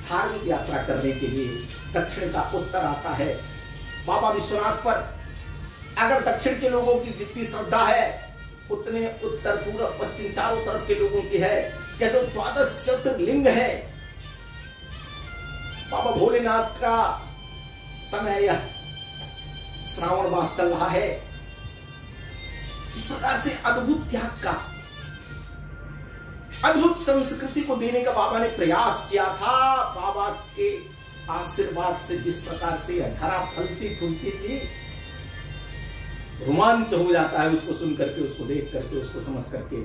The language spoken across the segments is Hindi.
धार्मिक यात्रा करने के लिए दक्षिण का उत्तर आता है। बाबा विश्वनाथ पर अगर दक्षिण के लोगों की जितनी श्रद्धा है उतने उत्तर पूर्व पश्चिम चारों तरफ के लोगों की है। यह तो 12 ज्योतिर्लिंग है। बाबा भोलेनाथ का समय यह श्रावण मास चल रहा है। इस प्रकार से अद्भुत त्याग का, अद्भुत संस्कृति को देने का बाबा ने प्रयास किया था। बाबा के आशीर्वाद से जिस प्रकार से यह धरा फलती फूलती थी, रोमांच हो जाता है उसको सुन करके, उसको देख करके, उसको समझ करके।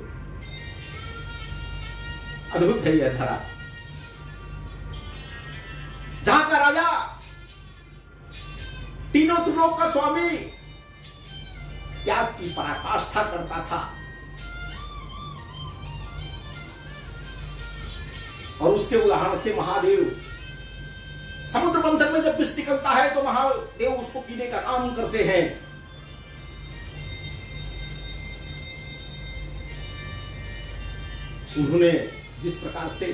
अद्भुत है यह धरा, जहां का राजा तीनों त्रिलोक का स्वामी त्याग की पराकाष्ठा करता था। और उसके उदाहरण थे महादेव। समुद्र मंथन में जब विष निकलता है तो महादेव उसको पीने का काम करते हैं। उन्होंने जिस प्रकार से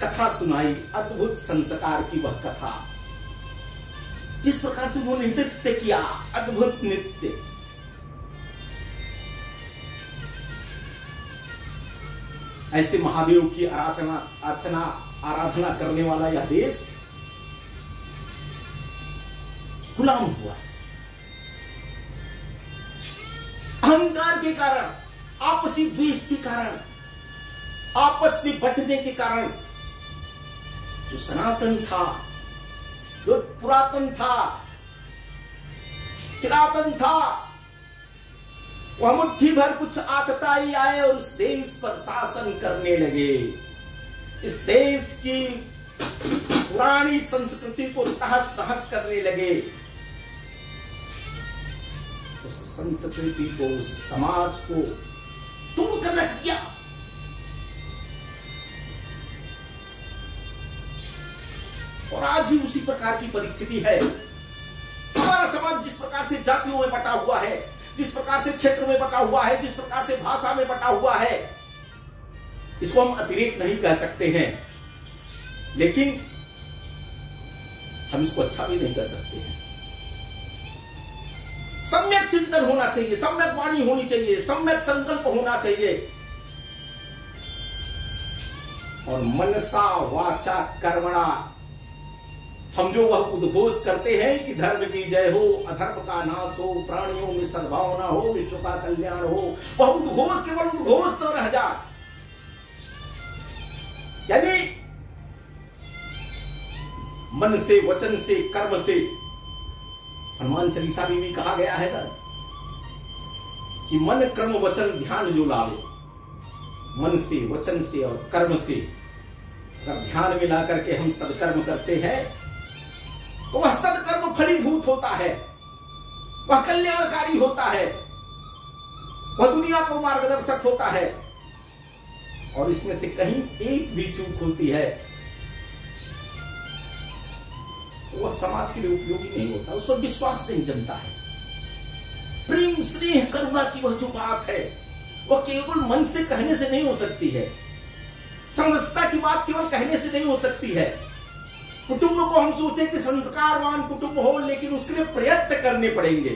कथा सुनाई, अद्भुत संस्कार की वह कथा, जिस प्रकार से उन्होंने नृत्य किया, अद्भुत नृत्य। ऐसे महादेव की आराधना करने वाला यह देश गुलाम हुआ। अहंकार के कारण, आपसी द्वेष के कारण, आपस में बंटने के कारण जो सनातन था, जो पुरातन था, चिरातन था, वह मुट्ठी भर कुछ आतताई आए और इस देश पर शासन करने लगे। इस देश की पुरानी संस्कृति को तहस नहस करने लगे। उस संस्कृति को, उस समाज को तोड़ कर रख दिया। और आज भी उसी प्रकार की परिस्थिति है। हमारा समाज जिस प्रकार से जातियों में बटा हुआ है, जिस प्रकार से क्षेत्र में बटा हुआ है, जिस प्रकार से भाषा में बटा हुआ है, इसको हम अतिरेक नहीं कह सकते हैं, लेकिन हम इसको अच्छा भी नहीं कर सकते हैं। सम्यक चिंतन होना चाहिए, सम्यक वाणी होनी चाहिए, सम्यक संकल्प होना चाहिए। और मनसा वाचा कर्मणा, हम जो वह उद्घोष करते हैं कि धर्म की जय हो, अधर्म का नाश हो, प्राणियों में सद्भावना हो, विश्व का कल्याण हो, वह उद्घोष केवल उद्घोष न रह जाए। यानी मन से, वचन से, कर्म से, हनुमान चालीसा में भी कहा गया है ना कि मन कर्म वचन ध्यान जो लावे। मन से, वचन से और कर्म से अगर ध्यान में ला करके हम सदकर्म करते हैं तो वह सदकर्म फलीभूत होता है, वह कल्याणकारी होता है, वह दुनिया को मार्गदर्शक होता है। और इसमें से कहीं एक भी चूक होती है तो वह समाज के लिए उपयोगी नहीं होता, उस पर विश्वास नहीं जमता है। प्रेम, स्नेह, करुणा की वह जो बात है वह केवल मन से कहने से नहीं हो सकती है। समरसता की बात केवल कहने से नहीं हो सकती है। कुटुंब को हम सोचे कि संस्कारवान कुटुंब हो, लेकिन उसके लिए प्रयत्न करने पड़ेंगे।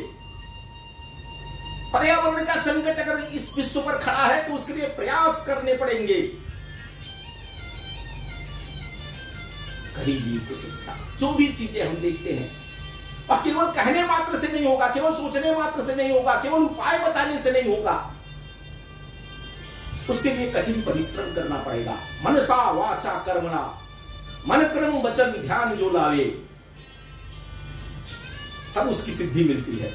पर्यावरण का संकट अगर इस विश्व पर खड़ा है तो उसके लिए प्रयास करने पड़ेंगे। गरीबी, कुशिक्षा, जो भी चीजें हम देखते हैं वह केवल कहने मात्र से नहीं होगा, केवल सोचने मात्र से नहीं होगा, केवल उपाय बताने से नहीं होगा। उसके लिए कठिन परिश्रम करना पड़ेगा। मनसा वाचा कर्मणा, मन कर्म वचन ध्यान जो लावे, तब उसकी सिद्धि मिलती है।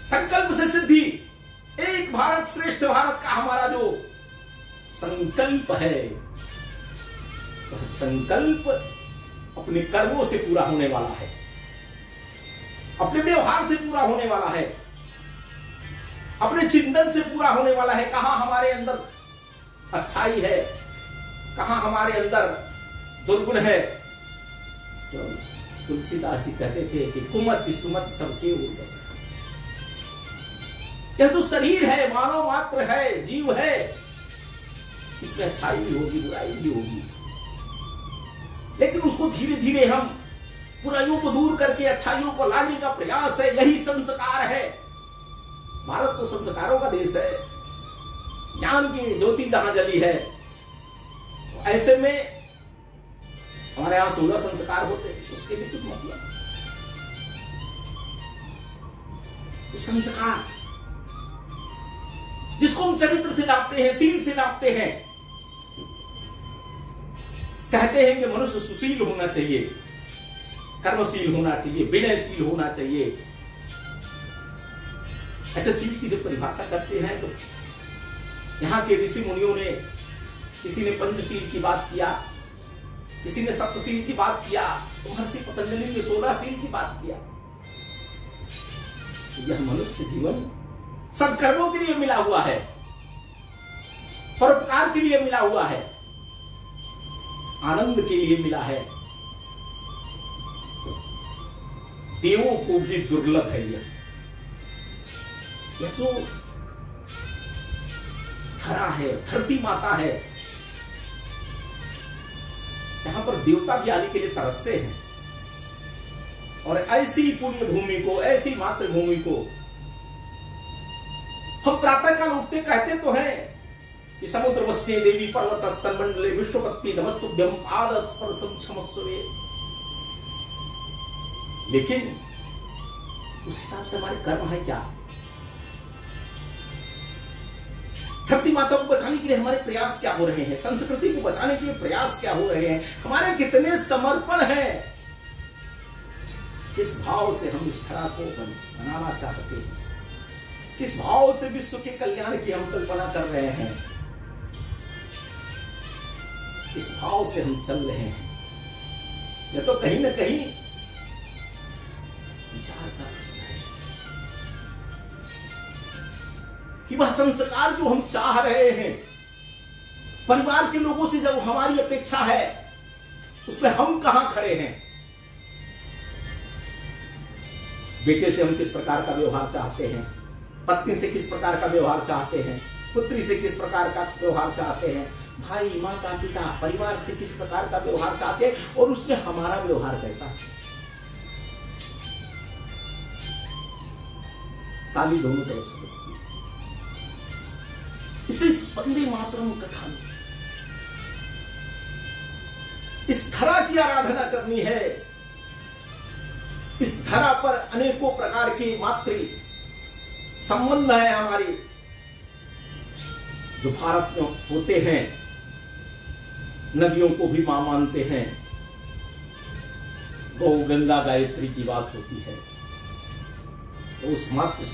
संकल्प से सिद्धि, एक भारत श्रेष्ठ भारत का हमारा जो संकल्प है, वह संकल्प अपने कर्मों से पूरा होने वाला है, अपने व्यवहार से पूरा होने वाला है, अपने चिंतन से पूरा होने वाला है। कहां हमारे अंदर अच्छाई है, कहां हमारे अंदर दुर्गुण है। तो तुलसीदास जी कहते थे कि कुमति सुमति सबके उर्वश। यह तो शरीर है, मानव मात्र है, जीव है, इसमें अच्छाई भी होगी, बुराई भी होगी, लेकिन उस उसको धीरे धीरे हम बुराइयों को दूर करके अच्छाइयों को लाने का प्रयास है। यही संस्कार है। भारत तो संस्कारों का देश है, ज्ञान की ज्योति जहां जली है। तो ऐसे में हमारे यहां 16 संस्कार होते, उसके भी कुछ मतलब। संस्कार जिसको हम चरित्र से नापते हैं, सील से नापते हैं। कहते हैं कि मनुष्य सुशील होना चाहिए, कर्मशील होना चाहिए, विनयशील होना चाहिए। ऐसे सील की जब परिभाषा करते हैं तो यहां के ऋषि मुनियों ने, किसी ने पंचशील की बात किया, किसी ने सप्तशील की बात किया, तो महर्षि पतंजलि ने 16 शील की बात किया। यह मनुष्य जीवन सत्कर्मों के लिए मिला हुआ है, परोपकार के लिए मिला हुआ है, आनंद के लिए मिला है। देवों को भी दुर्लभ है यह जो धरा है, धरती माता है, यहां पर देवता भी आने के लिए तरसते हैं। और ऐसी पुण्य भूमि को, ऐसी मातृभूमि को हम प्रातःकाल उठते कहते तो हैं कि समुद्र वस्ने देवी पर्वत स्तन मंडले विश्वपत्नी नमस्तुभ्यं पाद स्पर्शम क्षमस्वे। लेकिन उस हिसाब से हमारे कर्म है क्या? धरती माता को बचाने के लिए हमारे प्रयास क्या हो रहे हैं? संस्कृति को बचाने के लिए प्रयास क्या हो रहे हैं? हमारे कितने समर्पण हैं? किस भाव से हम इस धरा को बनाना चाहते हैं? किस भाव से विश्व के कल्याण की हम कल्पना कर रहे हैं? किस भाव से हम चल रहे हैं? यह तो कहीं ना कहीं विचार का प्रश्न है कि वह संस्कार जो हम चाह रहे हैं, परिवार के लोगों से जब हमारी अपेक्षा है, उसमें हम कहां खड़े हैं? बेटे से हम किस प्रकार का व्यवहार चाहते हैं, पत्नी से किस प्रकार का व्यवहार चाहते हैं, पुत्री से किस प्रकार का व्यवहार चाहते हैं, भाई माता पिता परिवार से किस प्रकार का व्यवहार चाहते हैं, और उसमें हमारा व्यवहार कैसा? ताली दोनों तरफ से बजती है। इसलिए इस वंदे मातरम कथा में इस धरा की आराधना करनी है। इस धरा पर अनेकों प्रकार की मातृ संबंध है हमारी, जो भारत में होते हैं। नदियों को भी मां मानते हैं, गौ गंगा गायत्री की बात होती है, तो उस मातृ